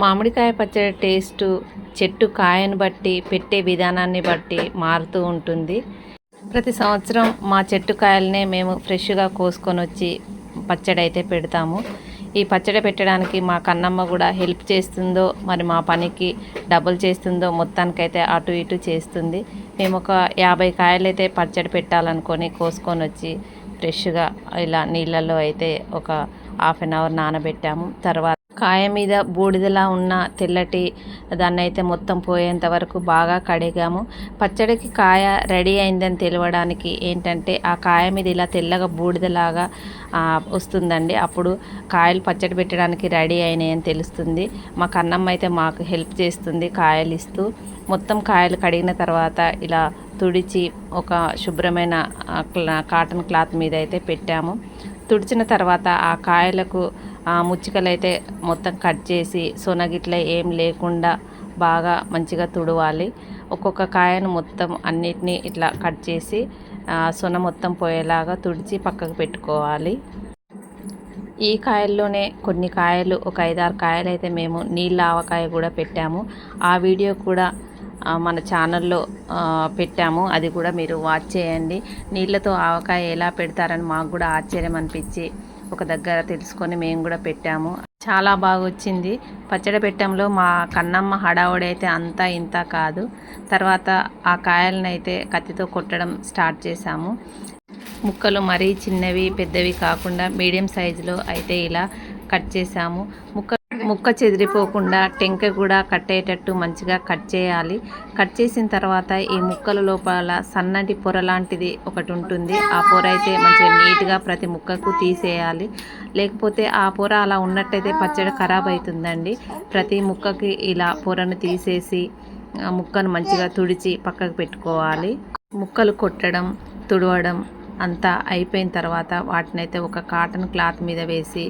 మామిడికాయ పచ్చడి టేస్టు చెట్టు కాయను బట్టి పెట్టే విధానాన్ని బట్టి మారుతూ ఉంటుంది. ప్రతి సంవత్సరం మా చెట్టు కాయలనే మేము ఫ్రెష్గా కోసుకొని వచ్చి పచ్చడి అయితే పెడతాము. ఈ పచ్చడి పెట్టడానికి మా కన్నమ్మ కూడా హెల్ప్ చేస్తుందో మరి మా పనికి డబుల్ చేస్తుందో మొత్తానికైతే అటు ఇటు చేస్తుంది. మేము ఒక 50 కాయలైతే పచ్చడి పెట్టాలనుకొని కోసుకొని వచ్చి ఫ్రెష్గా ఇలా నీళ్ళల్లో అయితే ఒక హాఫ్ అన్ అవర్ నానబెట్టాము. తర్వాత కాయ మీద బూడిదలా ఉన్న తెల్లటి దాన్ని అయితే మొత్తం పోయేంత వరకు బాగా కడిగాము. పచ్చడికి కాయ రెడీ అయిందని తెలియడానికి ఏంటంటే ఆ కాయ మీద ఇలా తెల్లగా బూడిదలాగా వస్తుందండి. అప్పుడు కాయలు పచ్చడి పెట్టడానికి రెడీ అయినాయని తెలుస్తుంది. మా కన్నమ్మ అయితే మాకు హెల్ప్ చేస్తుంది కాయలు ఇస్తూ. మొత్తం కాయలు కడిగిన తర్వాత ఇలా తుడిచి ఒక శుభ్రమైన కాటన్ క్లాత్ మీద అయితే పెట్టాము. తుడిచిన తర్వాత ఆ కాయలకు ముచ్చికలైతే మొత్తం కట్ చేసి సొనగిట్ల ఏం లేకుండా బాగా మంచిగా తుడవాలి. ఒక్కొక్క కాయను మొత్తం అన్నిటినీ ఇట్లా కట్ చేసి సొన మొత్తం పోయేలాగా తుడిచి పక్కకు పెట్టుకోవాలి. ఈ కాయల్లోనే కొన్ని కాయలు ఒక 5-6 కాయలు అయితే మేము నీళ్ళ ఆవకాయ కూడా పెట్టాము. ఆ వీడియో కూడా మన ఛానల్లో పెట్టాము. అది కూడా మీరు వాచ్ చేయండి. నీళ్ళతో ఆవకాయ ఎలా పెడతారని మాకు కూడా ఆశ్చర్యం అనిపించి ఒక దగ్గర తెలుసుకొని మేము కూడా పెట్టాము. చాలా బాగా వచ్చింది. పచ్చడి పెట్టడంలో మా కన్నమ్మ హడావుడి అయితే అంతా ఇంత కాదు. తర్వాత ఆ కాయలను అయితే కత్తితో కొట్టడం స్టార్ట్ చేశాము. ముక్కలు మరీ చిన్నవి పెద్దవి కాకుండా మీడియం సైజులో అయితే ఇలా కట్ చేసాము. ముక్క చెదిరిపోకుండా టెంక కూడా కట్టేటట్టు మంచిగా కట్ చేయాలి. కట్ చేసిన తర్వాత ఈ ముక్కల లోపల సన్నటి పొర లాంటిది ఒకటి ఉంటుంది. ఆ పొర అయితే మంచిగా నీట్గా ప్రతి ముక్కకు తీసేయాలి. లేకపోతే ఆ పొర అలా ఉన్నట్టయితే పచ్చడి ఖరాబ్ అవుతుందండి. ప్రతి ముక్కకి ఇలా పొరను తీసేసి ముక్కను మంచిగా తుడిచి పక్కకు పెట్టుకోవాలి. ముక్కలు కొట్టడం తుడవడం అంతా అయిపోయిన తర్వాత వాటినైతే ఒక కాటన్ క్లాత్ మీద వేసి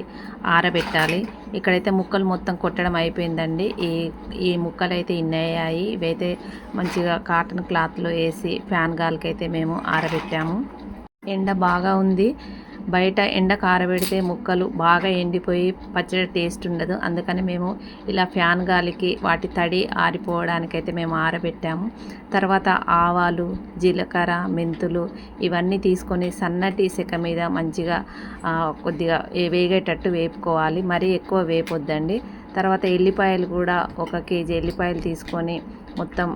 ఆరబెట్టాలి. ఇక్కడైతే ముక్కలు మొత్తం కొట్టడం అయిపోయిందండి. ఈ ముక్కలు అయితే ఇన్నయ్యాయి. ఇవైతే మంచిగా కాటన్ క్లాత్లో వేసి ఫ్యాన్ గాలికైతే మేము ఆరబెట్టాము. ఎండ బాగా ఉంది. బయట ఎండకు ఆరబెడితే ముక్కలు బాగా ఎండిపోయి పచ్చడి టేస్ట్ ఉండదు. అందుకని మేము ఇలా ఫ్యాన్ గాలికి వాటి తడి ఆరిపోవడానికైతే మేము ఆరబెట్టాము. తర్వాత ఆవాలు, జీలకర్ర, మెంతులు ఇవన్నీ తీసుకొని సన్నటి సెక మీద మంచిగా కొద్దిగా వేగేటట్టు వేపుకోవాలి. మరీ ఎక్కువ వేపొద్దండి. తర్వాత ఎల్లిపాయలు కూడా 1 కేజీ ఎల్లిపాయలు తీసుకొని మొత్తం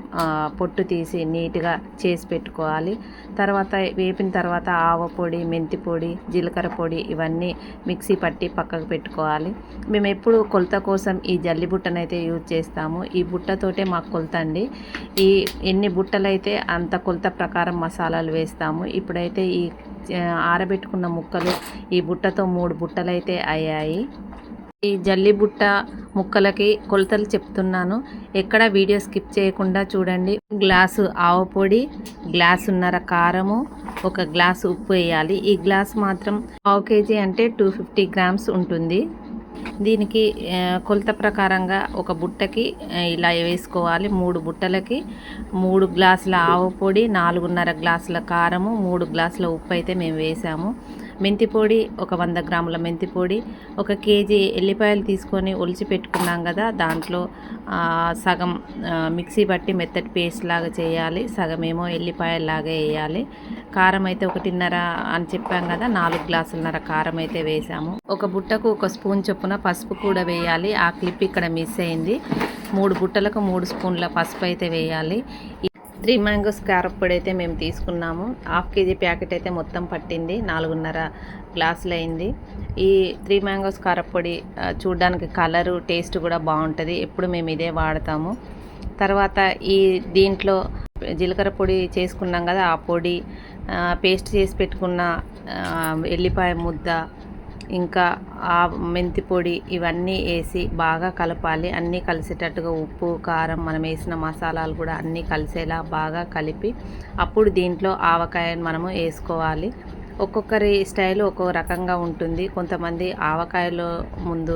పొట్టు తీసి నీట్గా చేసి పెట్టుకోవాలి. తర్వాత వేపిన తర్వాత ఆవ పొడి, మెంతి పొడి, జీలకర్ర పొడి ఇవన్నీ మిక్సీ పట్టి పక్కకు పెట్టుకోవాలి. మేము ఎప్పుడు కొలత కోసం ఈ జల్లి బుట్టనైతే యూజ్ చేస్తాము. ఈ బుట్టతోటే మాకు కొలత అండి. ఈ ఎన్ని బుట్టలైతే అంత కొలత ప్రకారం మసాలాలు వేస్తాము. ఇప్పుడైతే ఈ ఆరబెట్టుకున్న ముక్కలు ఈ బుట్టతో 3 బుట్టలైతే అయ్యాయి. ఈ జల్లి బుట్ట ముక్కలకి కొలతలు చెప్తున్నాను. ఎక్కడ వీడియో స్కిప్ చేయకుండా చూడండి. గ్లాసు ఆవ పొడి, గ్లాసున్నర కారము, 1 గ్లాసు ఉప్పు వేయాలి. ఈ గ్లాస్ మాత్రం 1/2 కేజీ అంటే 250 గ్రామ్స్ ఉంటుంది. దీనికి కొలత ప్రకారంగా ఒక బుట్టకి ఇలా వేసుకోవాలి. 3 బుట్టలకి 3 గ్లాసుల ఆవ పొడి, 4.5 గ్లాసుల కారము, 3 గ్లాసుల ఉప్పు అయితే మేము వేసాము. మెంతి పొడి 100 గ్రాముల మెంతి పొడి, 1 కేజీ ఎల్లిపాయలు తీసుకొని ఒలిచి పెట్టుకున్నాం కదా, దాంట్లో సగం మిక్సీ బట్టి మెత్తటి పేస్ట్ లాగా చేయాలి, సగమేమో ఎల్లిపాయలాగా వేయాలి. కారం అయితే 1.5 అని చెప్పాం కదా, 4 గ్లాసులన్నర కారం అయితే వేసాము. ఒక బుట్టకు 1 స్పూన్ చొప్పున పసుపు కూడా వేయాలి. ఆ క్లిప్ ఇక్కడ మిస్ అయింది. 3 బుట్టలకు 3 స్పూన్ల పసుపు అయితే వేయాలి. 3 మ్యాంగోస్ కారప్పొడి అయితే మేము తీసుకున్నాము. 1/2 కేజీ ప్యాకెట్ అయితే మొత్తం పట్టింది. 4.5 గ్లాసులు అయింది. ఈ 3 మ్యాంగోస్ కారప్పొడి చూడడానికి కలరు టేస్ట్ కూడా బాగుంటుంది. ఎప్పుడు మేము ఇదే వాడతాము. తర్వాత దీంట్లో జీలకర్ర పొడి చేసుకున్నాం కదా, ఆ పొడి, పేస్ట్ చేసి పెట్టుకున్న ఎల్లిపాయ ముద్ద, ఇంకా మెంతి పొడి ఇవన్నీ వేసి బాగా కలపాలి. అన్నీ కలిసేటట్టుగా ఉప్పు, కారం, మనం వేసిన మసాలాలు కూడా అన్నీ కలిసేలా బాగా కలిపి అప్పుడు దీంట్లో ఆవకాయను మనము వేసుకోవాలి. ఒక్కొక్కరి స్టైల్ ఒక్కో రకంగా ఉంటుంది. కొంతమంది ఆవకాయలో ముందు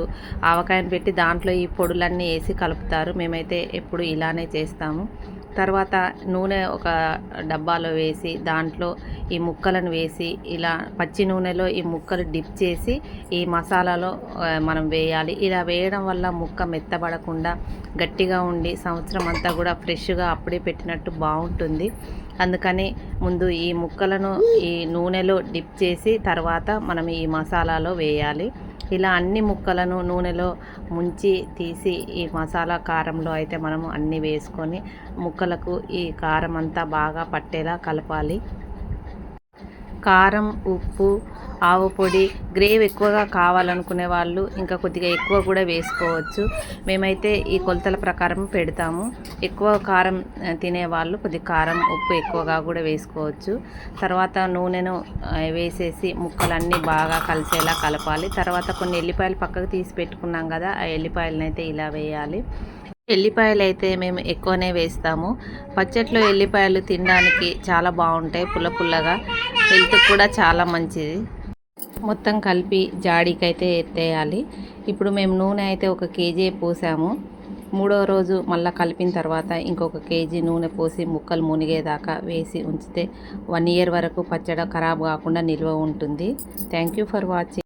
ఆవకాయను పెట్టి దాంట్లో ఈ పొడులన్నీ వేసి కలుపుతారు. మేమైతే ఎప్పుడు ఇలానే చేస్తాము. తర్వాత నూనె ఒక డబ్బాలో వేసి దాంట్లో ఈ ముక్కలను వేసి ఇలా పచ్చి నూనెలో ఈ ముక్కలు డిప్ చేసి ఈ మసాలాలో మనం వేయాలి. ఇలా వేయడం వల్ల ముక్క మెత్తబడకుండా గట్టిగా ఉండి సంవత్సరం అంతా కూడా ఫ్రెష్గా అప్పుడే పెట్టినట్టు బాగుంటుంది. అందుకని ముందు ఈ ముక్కలను ఈ నూనెలో డిప్ చేసి తర్వాత మనం ఈ మసాలాలో వేయాలి. ఇలా అన్ని ముక్కలను నూనెలో ముంచి తీసి ఈ మసాలా కారంలో అయితే మనము అన్నీ వేసుకొని ముక్కలకు ఈ కారం అంతా బాగా పట్టేలా కలపాలి. కారం, ఉప్పు, ఆవు పొడి, గ్రేవీ ఎక్కువగా కావాలనుకునే వాళ్ళు ఇంకా కొద్దిగా ఎక్కువ కూడా వేసుకోవచ్చు. మేమైతే ఈ కొలతల ప్రకారం పెడతాము. ఎక్కువ కారం తినేవాళ్ళు కొద్దిగా కారం, ఉప్పు ఎక్కువగా కూడా వేసుకోవచ్చు. తర్వాత నూనెను వేసేసి ముక్కలన్నీ బాగా కలిసేలా కలపాలి. తర్వాత కొన్ని ఎల్లిపాయలు పక్కకు తీసి పెట్టుకున్నాం కదా, ఆ ఎల్లిపాయలను అయితే ఇలా వేయాలి. ఎల్లిపాయలు అయితే మేము ఎక్కువనే వేస్తాము. పచ్చట్లో ఎల్లిపాయలు తినడానికి చాలా బాగుంటాయి, పుల్ల పుల్లగా, హెల్త్కి కూడా చాలా మంచిది. మొత్తం కలిపి జాడీకైతే ఎత్తేయాలి. ఇప్పుడు మేము నూనె అయితే 1 కేజీ పోసాము. 3వ రోజు మళ్ళీ కలిపిన తర్వాత ఇంకొక కేజీ నూనె పోసి ముక్కలు మునిగేదాకా వేసి ఉంచితే 1 ఇయర్ వరకు పచ్చడి ఖరాబ్ కాకుండా నిల్వ ఉంటుంది. Thank you for watching.